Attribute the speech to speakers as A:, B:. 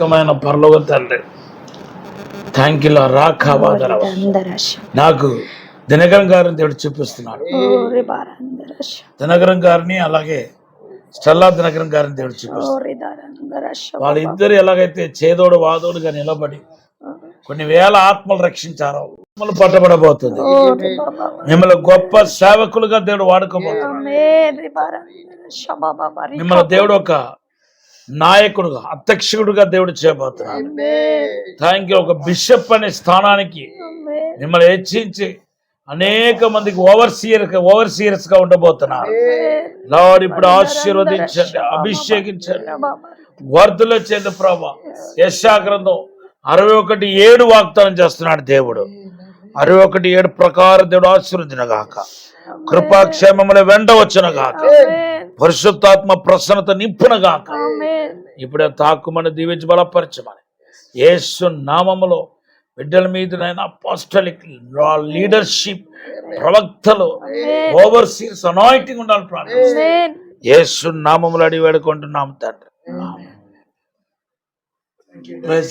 A: నమ్మకమైన పరలోక తండ్రి, థ్యాంక్ యూ రాఖాబాదర. నాకు దినకరన్ గారిని దేవుడు చూపిస్తున్నాడు. దినకరన్ గారిని అలాగే స్టెల్లా దినకరన్ గారిని దేవుడు చూపిస్తున్నాడు. వాళ్ళిద్దరు ఎలాగైతే చేదోడు వాదోడుగా నిలబడి కొన్ని వేల ఆత్మలు రక్షించారో, ఆత్మలు పట్టబడబోతుంది. మిమ్మల్ని గొప్ప సేవకులుగా దేవుడు వాడుకోబోతున్నాడు. మిమ్మల్ని దేవుడు ఒక నాయకుడుగా, అధ్యక్షుడుగా దేవుడు చేయబోతున్నాడు. Thank you. ఒక బిషప్ అనే స్థానానికి మిమ్మల్ని హెచ్చించి అనేక మందికి ఓవర్సియర్స్ గా ఉండబోతున్నారు. లార్డ్ ఇప్పుడు ఆశీర్వదించండి, అభిషేకించండి, వర్ధుల చేత ప్రభా. యెషయా గ్రంథం 61:7 వాగ్దానం చేస్తున్నాడు దేవుడు. 61:7 ప్రకారం దేవుడు ఆశీర్వదించుగాక. కృపాక్షేమముల వెంట వచ్చునుగాక. పరిశుద్ధాత్మ ప్రసన్నత నింపునుగాక. ఇప్పుడే తాకుమని దీవించి బలపరచమని యేసు నామములో బిడ్డల మీద అపోస్టలిక్ లీడర్షిప్, ప్రవక్తలు, ఓవర్సీర్స్ అనాయింటింగ్ ఉండాలి ప్రార్థన. యేసు నామములో అడిగి వేడుకుంటున్నాం తండ్రి.